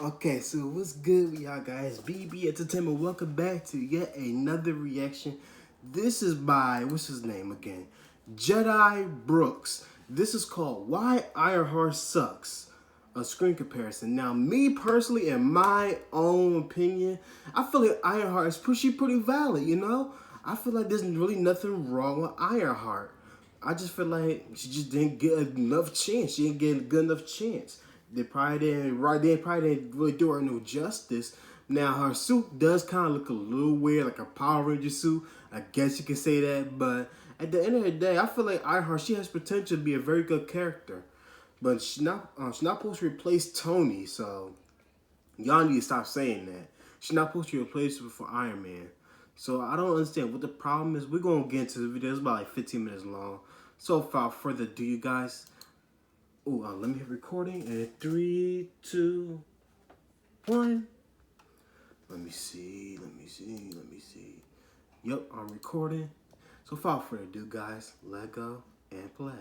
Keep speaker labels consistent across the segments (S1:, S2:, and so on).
S1: Okay, so what's good with y'all guys? BB Entertainment, welcome back to yet another reaction. This is by, what's his name again? Jedi Brooks. This is called Why Ironheart Sucks, a screen comparison. Now, me personally, in my own opinion, I feel like Ironheart is pretty valid, you know? I feel like there's really nothing wrong with Ironheart. I just feel like she just didn't get enough chance. She didn't get a good enough chance. They probably didn't really do her no justice. Now her suit does kind of look a little weird, like a Power Ranger suit. I guess you can say that, but at the end of the day, I feel like Ironheart, she has potential to be a very good character, but she's not supposed to replace Tony. So y'all need to stop saying that. She's not supposed to replace her for Iron Man. So I don't understand what the problem is. We're gonna get into the video. It's about like 15 minutes long. So without further ado, you guys. Let me hit recording in 3, 2, 1. Let me see. Yep, I'm recording. So without further ado, guys, let go and play.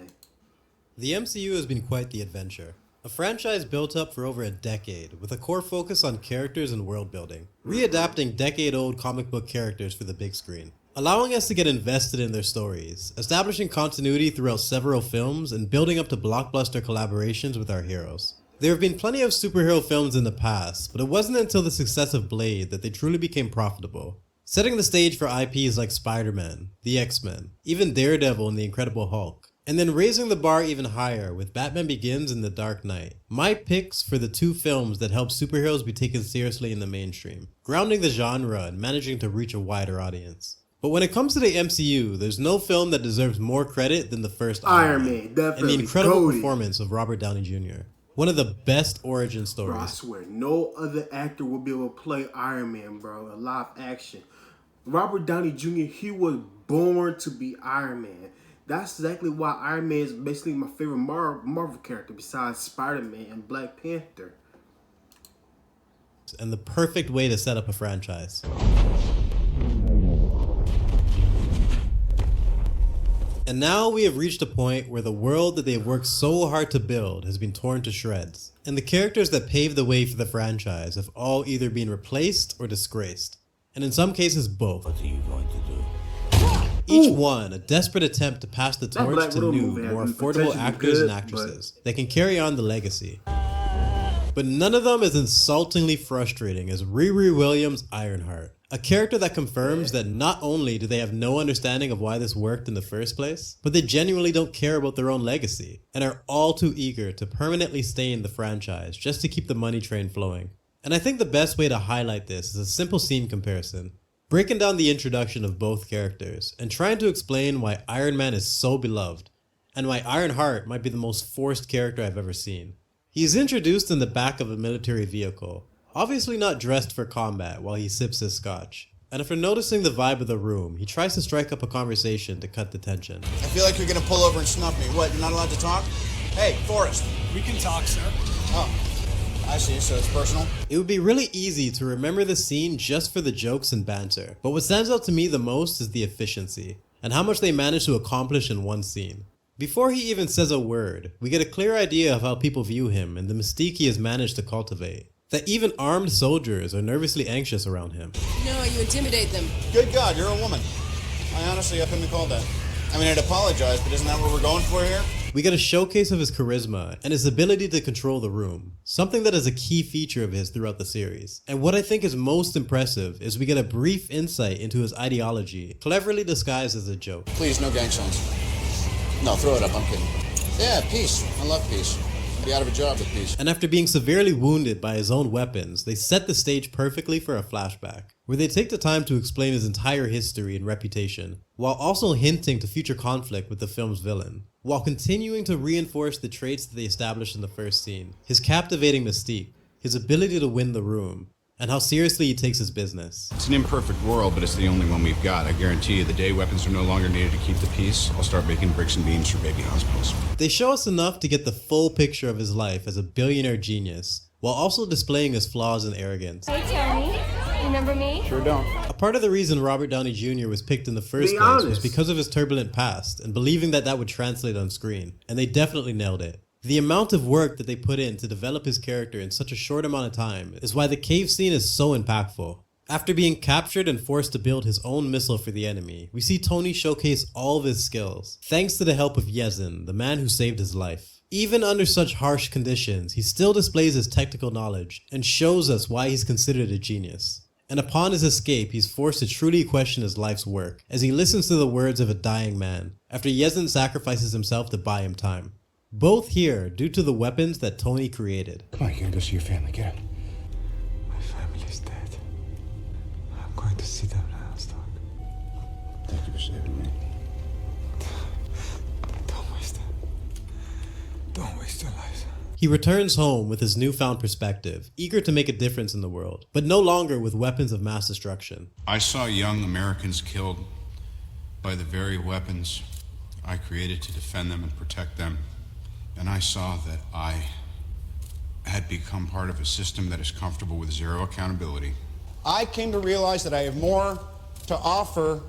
S2: The MCU has been quite the adventure. A franchise built up for over a decade, with a core focus on characters and world building, readapting decade-old comic book characters for the big screen, allowing us to get invested in their stories, establishing continuity throughout several films, and building up to blockbuster collaborations with our heroes. There have been plenty of superhero films in the past, but it wasn't until the success of Blade that they truly became profitable, setting the stage for IPs like Spider-Man, the X-Men, even Daredevil and the Incredible Hulk, and then raising the bar even higher with Batman Begins and The Dark Knight. My picks for the two films that help superheroes be taken seriously in the mainstream, grounding the genre and managing to reach a wider audience. But when it comes to the MCU, there's no film that deserves more credit than the first Iron Man,
S1: definitely.
S2: And the incredible performance of Robert Downey Jr. One of the best origin stories.
S1: Bro, I swear, no other actor will be able to play Iron Man, bro, in live action. Robert Downey Jr., he was born to be Iron Man. That's exactly why Iron Man is basically my favorite Marvel character besides Spider-Man and Black Panther.
S2: And the perfect way to set up a franchise. And now we have reached a point where the world that they have worked so hard to build has been torn to shreds. And the characters that paved the way for the franchise have all either been replaced or disgraced. And in some cases, both.
S3: What are you going to do?
S2: Each one a desperate attempt to pass the torch to new, more affordable actors and actresses that can carry on the legacy. But none of them is insultingly frustrating as Riri Williams' Ironheart, a character that confirms that not only do they have no understanding of why this worked in the first place, but they genuinely don't care about their own legacy and are all too eager to permanently stay in the franchise just to keep the money train flowing. And I think the best way to highlight this is a simple scene comparison, breaking down the introduction of both characters and trying to explain why Iron Man is so beloved and why Ironheart might be the most forced character I've ever seen. He is introduced in the back of a military vehicle, obviously not dressed for combat while he sips his scotch. And after noticing the vibe of the room, he tries to strike up a conversation to cut the tension.
S4: I feel like you're gonna pull over and snuff me. What, you're not allowed to talk? Hey, Forrest.
S5: We can talk, sir.
S4: Oh, I see, so it's personal?
S2: It would be really easy to remember the scene just for the jokes and banter, but what stands out to me the most is the efficiency, and how much they managed to accomplish in one scene. Before he even says a word, we get a clear idea of how people view him and the mystique he has managed to cultivate. That even armed soldiers are nervously anxious around him.
S6: No, you intimidate them.
S4: Good God, you're a woman. I honestly couldn't have called that. I mean, I'd apologize, but isn't that what we're going for here?
S2: We get a showcase of his charisma and his ability to control the room, something that is a key feature of his throughout the series. And what I think is most impressive is we get a brief insight into his ideology, cleverly disguised as a joke.
S4: Please, no gang signs. No, throw it up, I'm kidding. Yeah, peace. I love peace. I'd be out of a job with peace.
S2: And after being severely wounded by his own weapons, they set the stage perfectly for a flashback, where they take the time to explain his entire history and reputation, while also hinting to future conflict with the film's villain, while continuing to reinforce the traits that they established in the first scene, his captivating mystique, his ability to win the room, and how seriously he takes his business.
S7: It's an imperfect world, but it's the only one we've got. I guarantee you, the day weapons are no longer needed to keep the peace, I'll start making bricks and beams for baby hospitals.
S2: They show us enough to get the full picture of his life as a billionaire genius, while also displaying his flaws and arrogance.
S8: Hey Tony, remember me?
S7: Sure don't.
S2: A part of the reason Robert Downey Jr. was picked in the first place was because of his turbulent past and believing that that would translate on screen, and they definitely nailed it. The amount of work that they put in to develop his character in such a short amount of time is why the cave scene is so impactful. After being captured and forced to build his own missile for the enemy, we see Tony showcase all of his skills, thanks to the help of Yezin, the man who saved his life. Even under such harsh conditions, he still displays his technical knowledge and shows us why he's considered a genius. And upon his escape, he's forced to truly question his life's work as he listens to the words of a dying man, after Yezin sacrifices himself to buy him time. Both here due to the weapons that Tony created.
S3: Come on, you're gonna go see your family, get up. My family's dead. I'm going to see them now, Stark. Thank you for saving me. Don't waste it. Don't waste your lives.
S2: He returns home with his newfound perspective, eager to make a difference in the world, but no longer with weapons of mass destruction.
S7: I saw young Americans killed by the very weapons I created to defend them and protect them. And I saw that I had become part of a system that is comfortable with zero accountability.
S4: I came to realize that I have more to offer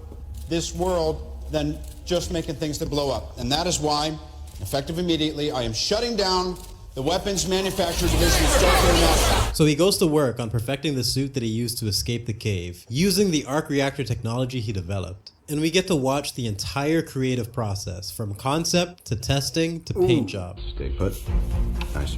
S4: this world than just making things that blow up. And that is why, effective immediately, I am shutting down the weapons manufacturing division of Stark International.
S2: So he goes to work on perfecting the suit that he used to escape the cave, using the arc reactor technology he developed. And we get to watch the entire creative process, from concept to testing to paint job.
S3: Stay put. Nice.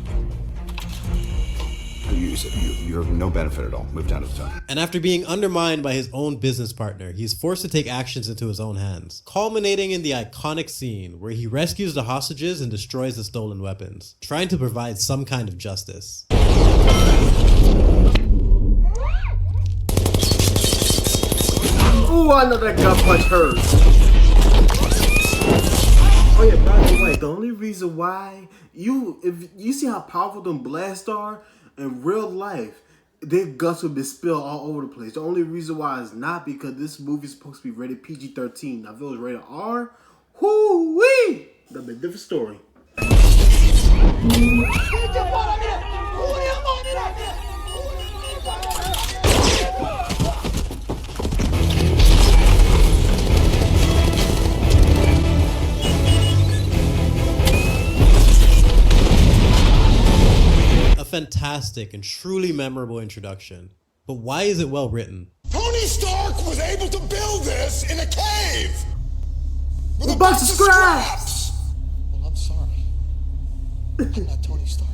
S3: You're of no benefit at all. Move down to the top.
S2: And after being undermined by his own business partner, he's forced to take actions into his own hands, culminating in the iconic scene where he rescues the hostages and destroys the stolen weapons, trying to provide some kind of justice.
S1: Ooh, I know that gut punch hurt. Oh yeah, by the way, the only reason why if you see how powerful them blasts are in real life, their guts would be spilled all over the place. The only reason why is not because this movie is supposed to be rated PG-13. Now if it was rated R, whoo-wee, that'd be a different story.
S2: Fantastic and truly memorable introduction. But why is it well written?
S5: Tony Stark was able to build this in a cave with
S1: a bunch of scraps.
S5: Well, I'm sorry. I'm not Tony Stark.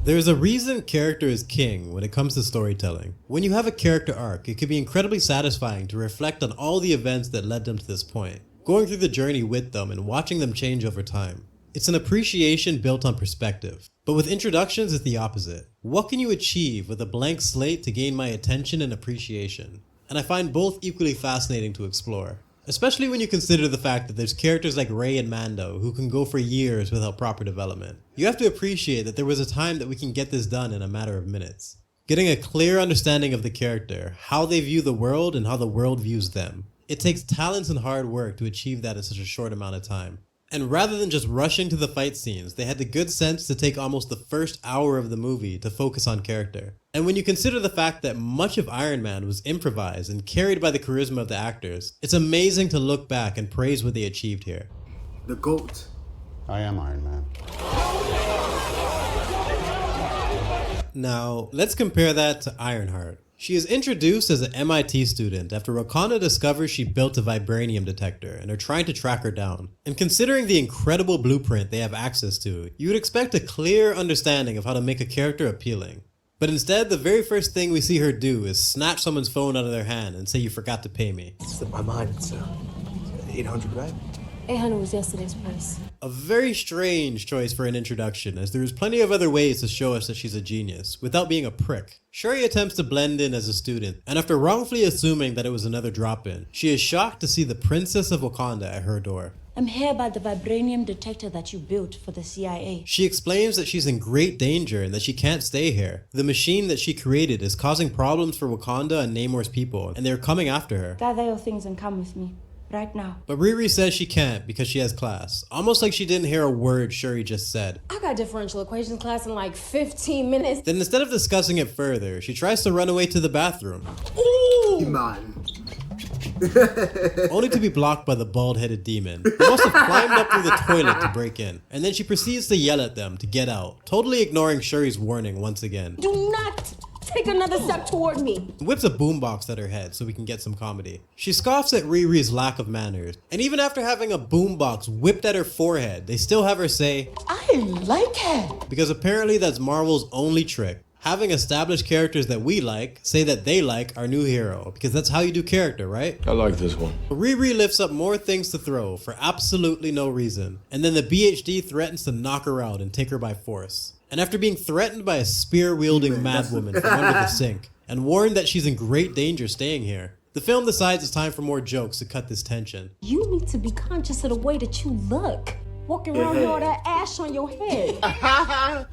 S2: There's a reason character is king when it comes to storytelling. When you have a character arc, it can be incredibly satisfying to reflect on all the events that led them to this point, going through the journey with them and watching them change over time. It's an appreciation built on perspective. But with introductions, it's the opposite. What can you achieve with a blank slate to gain my attention and appreciation? And I find both equally fascinating to explore. Especially when you consider the fact that there's characters like Rey and Mando who can go for years without proper development. You have to appreciate that there was a time that we can get this done in a matter of minutes. Getting a clear understanding of the character, how they view the world and how the world views them. It takes talent and hard work to achieve that in such a short amount of time. And rather than just rushing to the fight scenes, they had the good sense to take almost the first hour of the movie to focus on character. And when you consider the fact that much of Iron Man was improvised and carried by the charisma of the actors, it's amazing to look back and praise what they achieved here.
S1: The GOAT.
S4: I am Iron Man.
S2: Now, let's compare that to Ironheart. She is introduced as an MIT student after Wakanda discovers she built a vibranium detector and are trying to track her down. And considering the incredible blueprint they have access to, you would expect a clear understanding of how to make a character appealing. But instead, the very first thing we see her do is snatch someone's phone out of their hand and say, "You forgot to pay me."
S3: It's in my mind. It's 800, right?
S8: 800 was yesterday's price.
S2: A very strange choice for an introduction, as there is plenty of other ways to show us that she's a genius, without being a prick. Shuri attempts to blend in as a student, and after wrongfully assuming that it was another drop-in, she is shocked to see the Princess of Wakanda at her door.
S6: I'm here about the vibranium detector that you built for the CIA.
S2: She explains that she's in great danger and that she can't stay here. The machine that she created is causing problems for Wakanda and Namor's people, and they're coming after her.
S6: Gather your things and come with me. Right now.
S2: But Riri says she can't because she has class. Almost like she didn't hear a word Shuri just said.
S8: I got differential equations class in like 15 minutes.
S2: Then instead of discussing it further, she tries to run away to the bathroom.
S1: Ooh! Iman.
S2: only to be blocked by the bald-headed demon, who must have climbed up through the toilet to break in. And then she proceeds to yell at them to get out, totally ignoring Shuri's warning once again.
S8: Do not take another step toward me.
S2: Whips a boombox at her head so we can get some comedy. She scoffs at Riri's lack of manners, and even after having a boombox whipped at her forehead, they still have her say,
S9: I like it.
S2: Because apparently that's Marvel's only trick. Having established characters that we like say that they like our new hero, because that's how you do character, right?
S3: I like this one.
S2: Riri lifts up more things to throw for absolutely no reason, and then the BHD threatens to knock her out and take her by force. And after being threatened by a spear-wielding madwoman from under the sink, and warned that she's in great danger staying here, the film decides it's time for more jokes to cut this tension.
S8: You need to be conscious of the way that you look. Walking around here with all that ash on your head.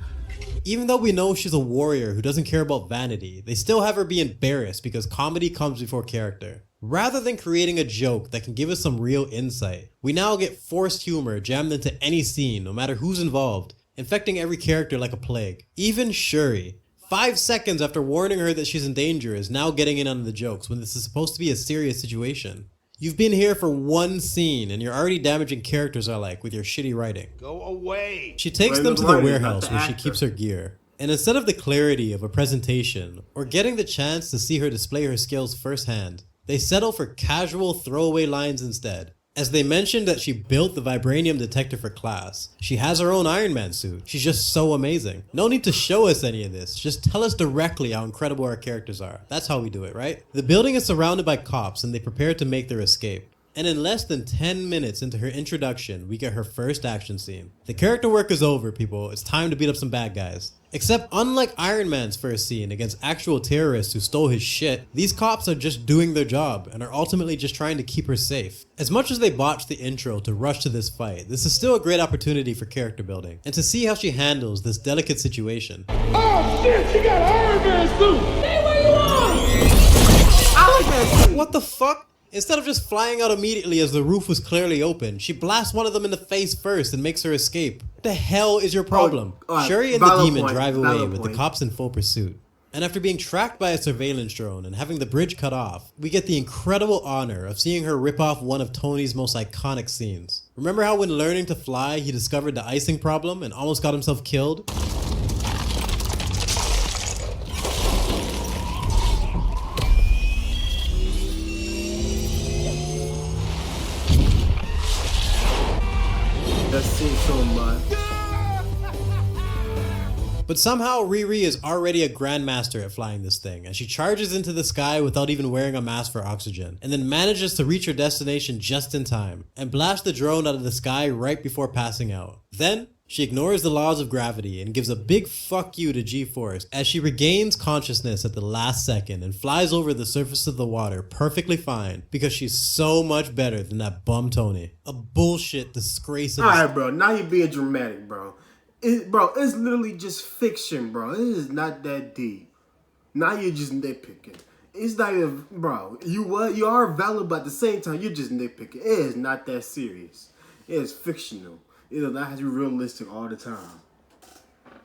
S2: Even though we know she's a warrior who doesn't care about vanity, they still have her be embarrassed because comedy comes before character. Rather than creating a joke that can give us some real insight, we now get forced humor jammed into any scene, no matter who's involved, infecting every character like a plague. Even Shuri, 5 seconds after warning her that she's in danger, is now getting in on the jokes when this is supposed to be a serious situation. You've been here for one scene and you're already damaging characters I like with your shitty writing.
S5: Go away.
S2: She takes them to the warehouse where she keeps her gear. And instead of the clarity of a presentation or getting the chance to see her display her skills firsthand, they settle for casual throwaway lines instead. As they mentioned that she built the vibranium detector for class, she has her own Iron Man suit. She's just so amazing. No need to show us any of this, just tell us directly how incredible our characters are. That's how we do it, right? The building is surrounded by cops and they prepare to make their escape. And in less than 10 minutes into her introduction, we get her first action scene. The character work is over, people. It's time to beat up some bad guys. Except unlike Iron Man's first scene against actual terrorists who stole his shit, these cops are just doing their job and are ultimately just trying to keep her safe. As much as they botched the intro to rush to this fight, this is still a great opportunity for character building and to see how she handles this delicate situation.
S5: Oh shit, she got an Iron Man suit. Stay where you are.
S1: I like that scene.
S2: What the fuck? Instead of just flying out immediately as the roof was clearly open, she blasts one of them in the face first and makes her escape. What the hell is your problem? Shuri and the demon drive away with the cops in full pursuit. And after being tracked by a surveillance drone and having the bridge cut off, we get the incredible honor of seeing her rip off one of Tony's most iconic scenes. Remember how when learning to fly, he discovered the icing problem and almost got himself killed?
S1: That scene so much.
S2: But somehow Riri is already a grandmaster at flying this thing, as she charges into the sky without even wearing a mask for oxygen, and then manages to reach her destination just in time, and blast the drone out of the sky right before passing out. Then, she ignores the laws of gravity and gives a big fuck you to G-Force as she regains consciousness at the last second and flies over the surface of the water perfectly fine because she's so much better than that bum Tony. A bullshit disgrace of
S1: Alright, bro. Now you're being dramatic, bro. It's literally just fiction, bro. It is not that deep. Now you're just nitpicking. It's not even, bro. You are valid, but at the same time, you're just nitpicking. It is not that serious. It is fictional. It does not have to be realistic all the time.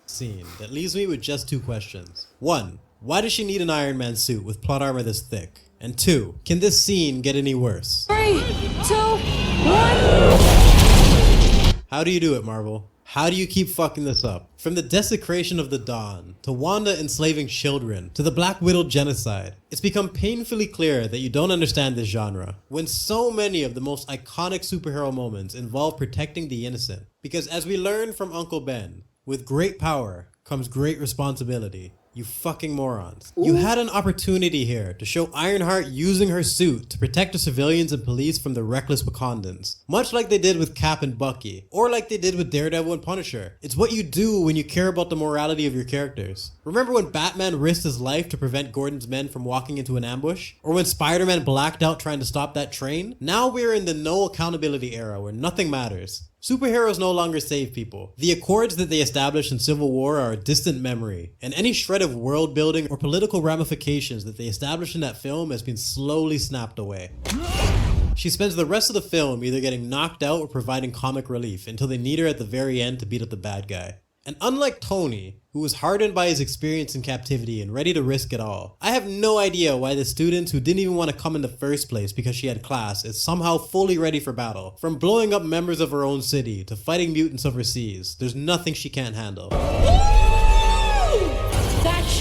S2: Scene that leaves me with just 2 questions. 1. Why does she need an Iron Man suit with plot armor this thick? And 2. Can this scene get any worse?
S8: 3, 2, 1.
S2: How do you do it, Marvel? How do you keep fucking this up? From the desecration of the Dawn, to Wanda enslaving children, to the Black Widow genocide, it's become painfully clear that you don't understand this genre, when so many of the most iconic superhero moments involve protecting the innocent. Because as we learned from Uncle Ben, with great power comes great responsibility. You fucking morons. Ooh. You had an opportunity here to show Ironheart using her suit to protect the civilians and police from the reckless Wakandans. Much like they did with Cap and Bucky, or like they did with Daredevil and Punisher. It's what you do when you care about the morality of your characters. Remember when Batman risked his life to prevent Gordon's men from walking into an ambush? Or when Spider-Man blacked out trying to stop that train? Now we're in the no accountability era where nothing matters. Superheroes no longer save people. The accords that they established in Civil War are a distant memory, and any shred of world building or political ramifications that they established in that film has been slowly snapped away. She spends the rest of the film either getting knocked out or providing comic relief until they need her at the very end to beat up the bad guy. And unlike Tony, who was hardened by his experience in captivity and ready to risk it all, I have no idea why the student who didn't even want to come in the first place because she had class is somehow fully ready for battle. From blowing up members of her own city to fighting mutants overseas, there's nothing she can't handle.
S8: Got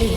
S8: you.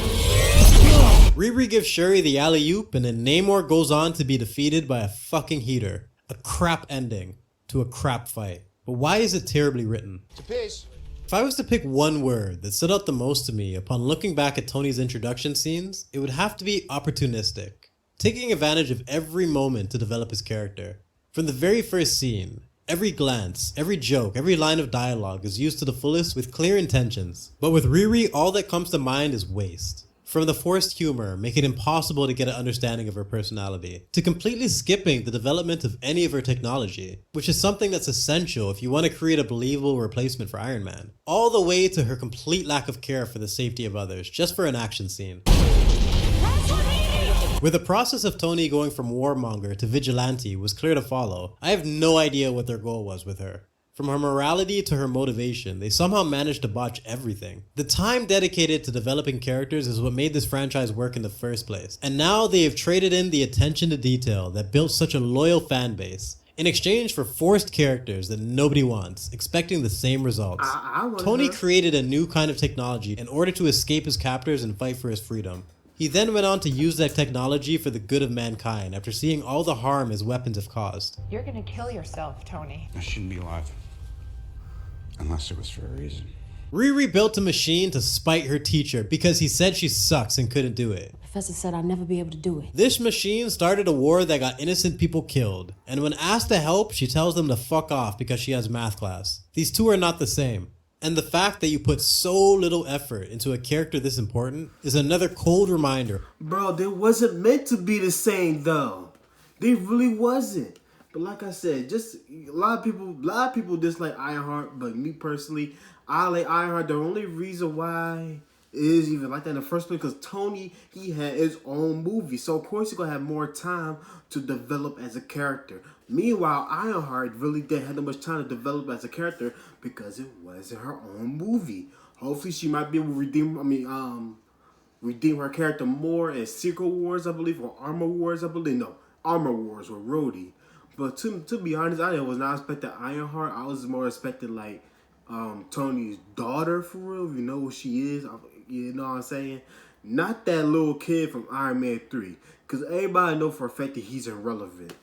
S2: Riri gives Shuri the alley-oop, and then Namor goes on to be defeated by a fucking heater. A crap ending to a crap fight. But why is it terribly written?
S4: To peace.
S2: If I was to pick one word that stood out the most to me upon looking back at Tony's introduction scenes, it would have to be opportunistic. Taking advantage of every moment to develop his character. From the very first scene, every glance, every joke, every line of dialogue is used to the fullest with clear intentions. But with Riri, all that comes to mind is waste. From the forced humor, make it impossible to get an understanding of her personality, to completely skipping the development of any of her technology, which is something that's essential if you want to create a believable replacement for Iron Man, all the way to her complete lack of care for the safety of others, just for an action scene. Where the process of Tony going from warmonger to vigilante was clear to follow, I have no idea what their goal was with her. From her morality to her motivation, they somehow managed to botch everything. The time dedicated to developing characters is what made this franchise work in the first place. And now they have traded in the attention to detail that built such a loyal fan base in exchange for forced characters that nobody wants, expecting the same results. Tony created a new kind of technology in order to escape his captors and fight for his freedom. He then went on to use that technology for the good of mankind after seeing all the harm his weapons have caused.
S10: You're gonna kill yourself, Tony.
S7: I shouldn't be alive. Unless it was for a reason.
S2: Riri built a machine to spite her teacher because he said she sucks and couldn't do it.
S6: Professor said I'd never be able to do it.
S2: This machine started a war that got innocent people killed, and when asked to help, she tells them to fuck off because she has math class. These two are not the same. And the fact that you put so little effort into a character this important is another cold reminder.
S1: Bro, they wasn't meant to be the same though. They really wasn't. But like I said, just a lot of people dislike Ironheart, but me personally, I like Ironheart. The only reason why it is even like that in the first place because Tony, he had his own movie, so of course he's gonna have more time to develop as a character. Meanwhile, Ironheart really didn't have that much time to develop as a character because it wasn't her own movie. Hopefully, she might be able to redeem her character more in Secret Wars, I believe, or Armor Wars, I believe. No, Armor Wars with Rhodey. But to be honest, I was not expecting Ironheart. I was more expecting like Tony's daughter for real. You know who she is. You know what I'm saying? Not that little kid from Iron Man 3. Because everybody know for a fact that he's irrelevant.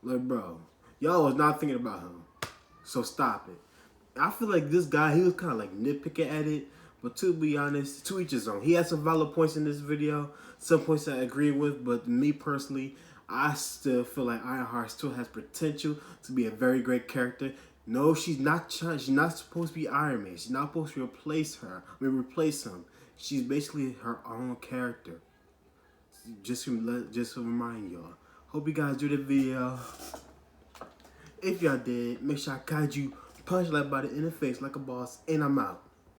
S1: Like, bro, y'all was not thinking about him. So stop it. I feel like this guy, he was kind of like nitpicking at it. But to be honest, to each his own. He had some valid points in this video. Some points I agree with. But me personally, I still feel like Ironheart still has potential to be a very great character. No, she's not supposed to be Iron Man. She's not supposed to replace him. She's basically her own character. Just to remind y'all. Hope you guys enjoyed the video. If y'all did, make sure I guide you, punch like body in the face like a boss, and I'm out.